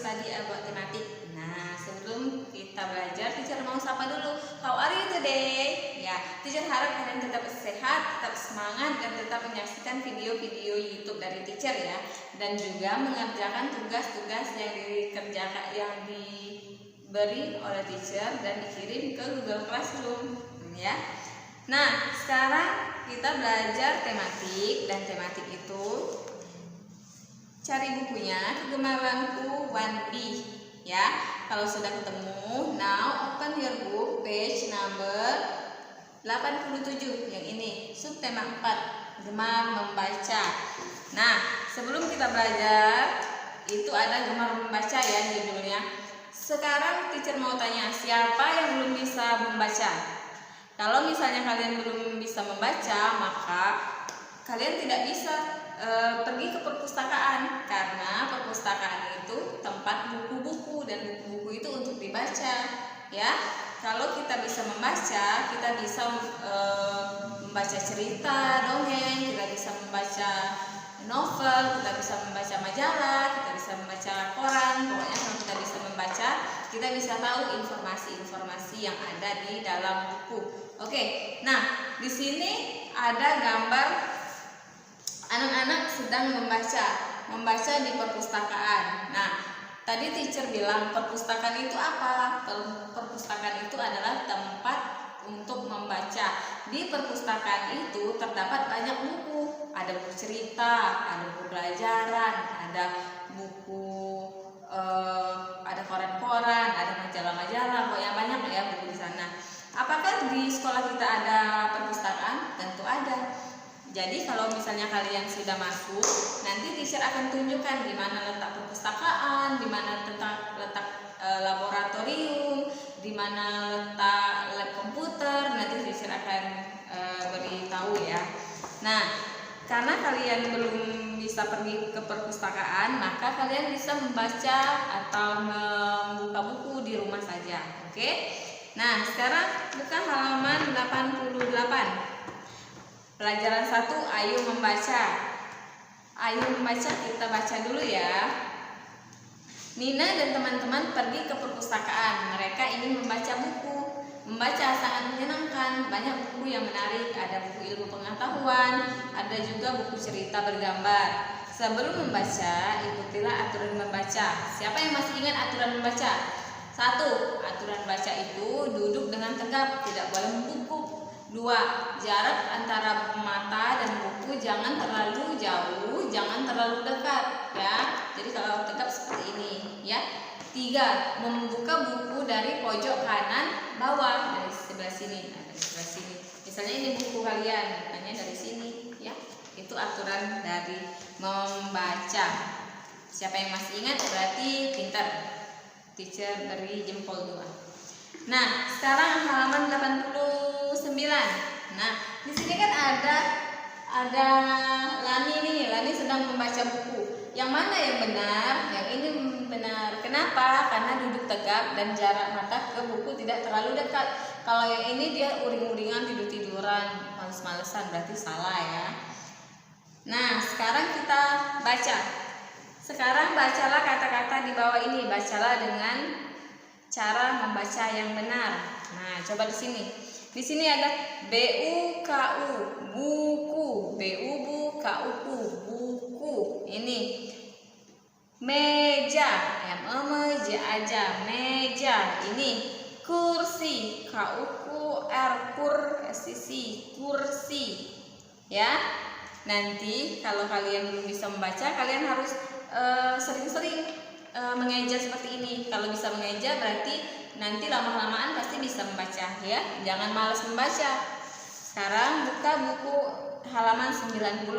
study about tematik. Nah, sebelum kita belajar, teacher mau sapa dulu. How are you today? Ya, teacher harap kalian tetap sehat, tetap semangat, dan tetap menyaksikan video-video YouTube dari teacher ya. Dan juga mengerjakan tugas-tugas yang diberi oleh teacher dan dikirim ke Google Classroom ya. Nah, sekarang kita belajar tematik, dan tematik itu cari bukunya Kegemaranku 1B ya. Kalau sudah ketemu, now open your book page number 87 yang ini, subtema 4, gemar membaca. Nah, sebelum kita belajar itu ada gemar membaca ya judulnya. Sekarang teacher mau tanya, siapa yang belum bisa membaca? Kalau misalnya kalian belum bisa membaca, maka kalian tidak bisa pergi ke perpustakaan, karena perpustakaan itu tempat buku-buku dan buku-buku itu untuk dibaca ya. Kalau kita bisa membaca, kita bisa membaca cerita, dongeng, kita bisa membaca novel, kita bisa membaca majalah, kita bisa membaca koran. Pokoknya kalau kita bisa membaca, kita bisa tahu informasi-informasi yang ada di dalam buku. Oke, nah di sini ada gambar anak-anak sedang membaca di perpustakaan. Nah, tadi teacher bilang perpustakaan itu apa? Perpustakaan itu adalah tempat untuk membaca. Di perpustakaan itu terdapat banyak buku. Ada buku cerita, ada buku pelajaran, ada buku, ada koran-koran, ada majalah-majalah, pokoknya banyak ya buku di sana. Apakah di sekolah kita ada perpustakaan? Tentu ada. Jadi kalau misalnya kalian sudah masuk, nanti teacher akan tunjukkan di mana letak perpustakaan, di mana letak laboratorium, di mana letak lab komputer. Nanti teacher akan beritahu ya. Nah, karena kalian belum bisa pergi ke perpustakaan, maka kalian bisa membaca atau membuka buku di rumah saja. Oke? Nah, sekarang buka halaman 88. Pelajaran 1, ayo membaca. Ayo membaca, kita baca dulu ya. Nina dan teman-teman pergi ke perpustakaan. Mereka ingin membaca buku. Membaca sangat menyenangkan. Banyak buku yang menarik. Ada buku ilmu pengetahuan, ada juga buku cerita bergambar. Sebelum membaca, ikutilah aturan membaca. Siapa yang masih ingat aturan membaca? 1. Aturan baca itu duduk dengan tegap, tidak boleh membungkuk. 2. Jarak antara mata dan buku jangan terlalu jauh, jangan terlalu dekat ya. Jadi kalau tegap seperti ini ya. 3. Membuka buku dari pojok kanan bawah, dari sebelah sini. Nah, dari sebelah sini. Misalnya ini buku kalian, hanya dari sini ya. Itu aturan dari membaca. Siapa yang masih ingat berarti pintar. Teacher beri jempol 2. Nah, sekarang halaman 89. Nah, di sini kan ada Lani nih. Lani sedang membaca buku. Yang mana yang benar? Yang ini benar. Kenapa? Karena duduk tegap dan jarak mata ke buku tidak terlalu dekat. Kalau yang ini dia uring-uringan, tidur-tiduran, males-malesan, berarti salah ya. Nah, sekarang kita baca. Sekarang bacalah kata-kata di bawah ini. Bacalah dengan cara membaca yang benar. Nah, coba di sini. Di sini ada BUKU, buku. BUKU, buku. Ini meja, meja aja, meja. Ini kursi, kursi. Ya. Nanti kalau kalian belum bisa membaca, kalian harus sering-sering mengeja seperti ini. Kalau bisa mengeja berarti nanti lama-lamaan pasti bisa membaca ya. Jangan malas membaca. Sekarang buka buku halaman 90.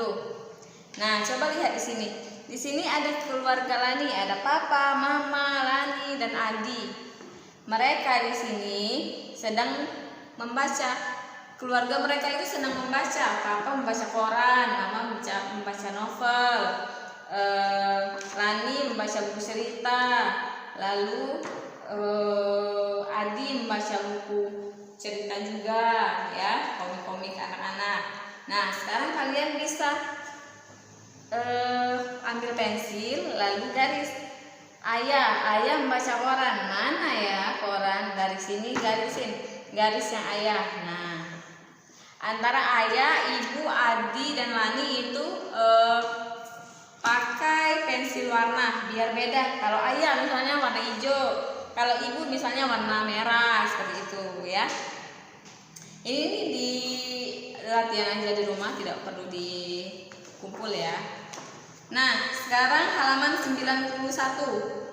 Nah, coba lihat di sini. Di sini ada keluarga Lani, ada papa, mama, Lani dan Adi. Mereka di sini sedang membaca. Keluarga mereka itu senang membaca. Papa membaca koran, mama membaca novel. Lani membaca buku cerita, lalu Adi membaca buku cerita juga ya, komik-komik anak-anak. Nah, sekarang kalian bisa ambil pensil lalu garis. Ayah membaca koran. Mana ya koran? Dari sini garisin, garis yang ayah. Nah, antara ayah, ibu, Adi, dan Lani itu pakai pensil warna biar beda. Kalau ayah misalnya warna hijau, kalau ibu misalnya warna merah, seperti itu ya. Ini di latihan aja di rumah, tidak perlu dikumpul ya. Nah, sekarang halaman 91.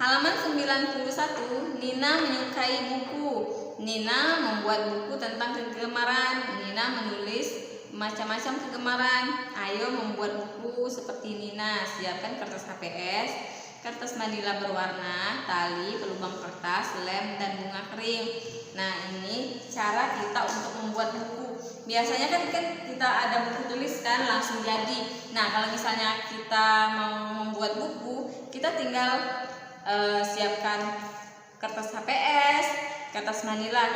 Halaman 91, Nina menyukai buku. Nina membuat buku tentang kegemaran. Nina menulis macam-macam kegemaran. Ayo membuat buku seperti Nina. Siapkan kertas HPS, kertas manila berwarna, tali, pelubang kertas, lem, dan bunga kering. Nah, ini cara kita untuk membuat buku. Biasanya kan kita ada buku tulis kan langsung jadi. Nah, kalau misalnya kita mau membuat buku, kita tinggal siapkan kertas HPS, kertas manila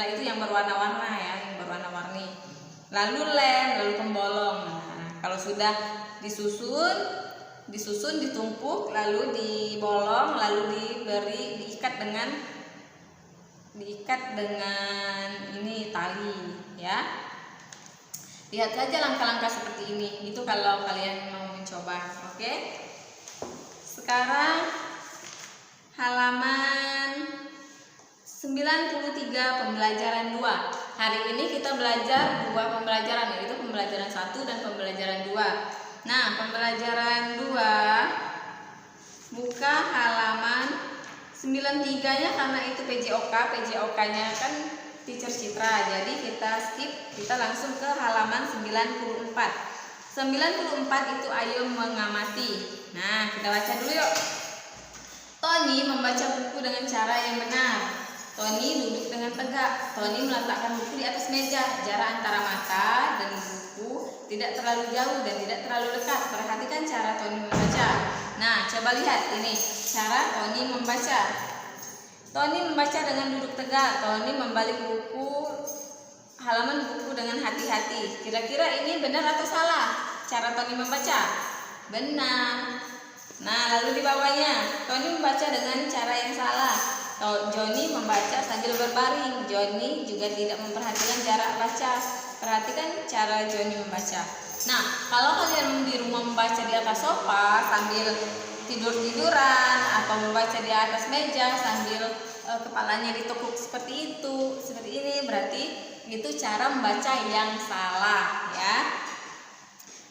itu yang berwarna-warna ya, yang berwarna-warni. Lalu lem, lalu pembolong. Nah, kalau sudah disusun, ditumpuk, lalu dibolong, lalu diikat dengan ini tali ya. Lihat saja langkah-langkah seperti ini. Itu kalau kalian mau mencoba, oke? Sekarang halaman 93 pembelajaran 2. Hari ini kita belajar 2 pembelajaran, yaitu pembelajaran 1 dan pembelajaran 2. Nah, pembelajaran 2 buka halaman 93-nya karena itu PJOK-nya kan Teacher Citra. Jadi kita skip, kita langsung ke halaman 94. 94 itu ayo mengamati. Nah, kita baca dulu yuk. Tony membaca buku dengan cara yang benar. Tony duduk dengan tegak. Tony meletakkan buku di atas meja. Jarak antara mata dan buku tidak terlalu jauh dan tidak terlalu dekat. Perhatikan cara Tony membaca. Nah, coba lihat ini cara Tony membaca. Tony membaca dengan duduk tegak. Tony membalik halaman buku dengan hati-hati. Kira-kira ini benar atau salah cara Tony membaca? Benar. Nah, lalu di bawahnya Tony membaca dengan cara yang salah. Johnny membaca sambil berbaring. Johnny juga tidak memperhatikan jarak baca. Perhatikan cara Johnny membaca. Nah, kalau kalian di rumah membaca di atas sofa sambil tidur-tiduran atau membaca di atas meja sambil kepalanya ditekuk seperti ini, berarti itu cara membaca yang salah ya.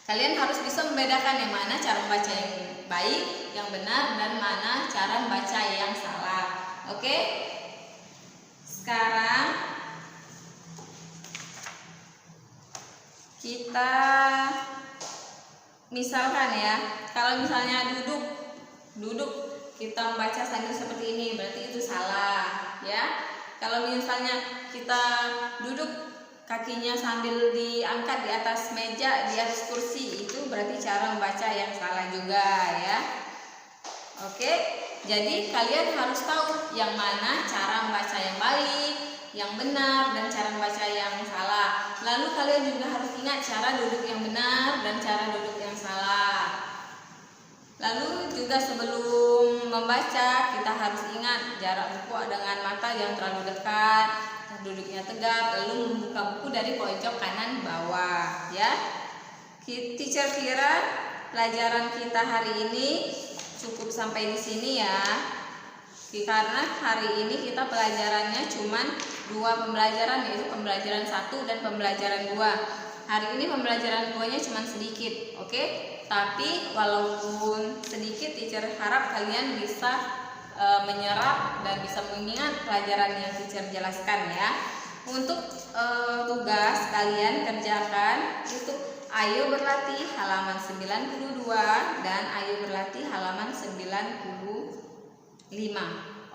Kalian harus bisa membedakan yang mana cara membaca yang baik, yang benar, dan mana cara membaca yang salah. Oke? Sekarang kita misalkan ya, kalau misalnya duduk kita membaca sambil seperti ini, berarti itu salah ya. Kalau misalnya kita duduk kakinya sambil diangkat di atas meja, di atas kursi, itu berarti cara membaca yang salah juga ya. Oke, jadi kalian harus tahu yang mana cara membaca yang baik, yang benar, dan cara membaca yang salah. Lalu kalian juga harus ingat cara duduk yang benar dan cara duduk yang salah. Lalu juga sebelum membaca kita harus ingat jarak buku dengan mata yang terlalu dekat, duduknya tegak, lalu membuka buku dari pojok kanan bawah ya. Teacher kira pelajaran kita hari ini cukup sampai di sini ya. Karena hari ini kita pelajarannya cuman 2 pembelajaran, yaitu pembelajaran 1 dan pembelajaran 2. Hari ini pembelajaran 2-nya cuman sedikit, oke? Tapi walaupun sedikit, teacher harap kalian bisa menyerap dan bisa mengingat pelajaran yang teacher jelaskan ya. Untuk tugas kalian kerjakan itu ayo berlatih halaman 92 dan ayo berlatih halaman 95.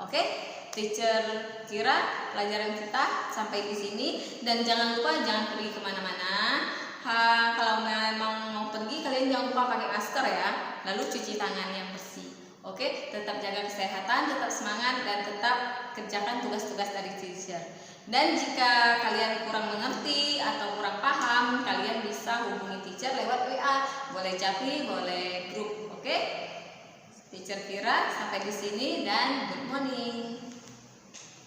Oke? Teacher kira pelajaran kita sampai di sini, dan jangan lupa jangan pergi kemana-mana. Kalau memang mau pergi kalian jangan lupa pakai masker ya, lalu cuci tangan yang bersih. Oke, tetap jaga kesehatan, tetap semangat, dan tetap kerjakan tugas-tugas dari teacher. Dan jika kalian kurang mengerti atau kurang paham, kalian bisa hubungi teacher lewat WA, boleh chatting, boleh grup. Oke? Teacher Vira sampai di sini dan good morning.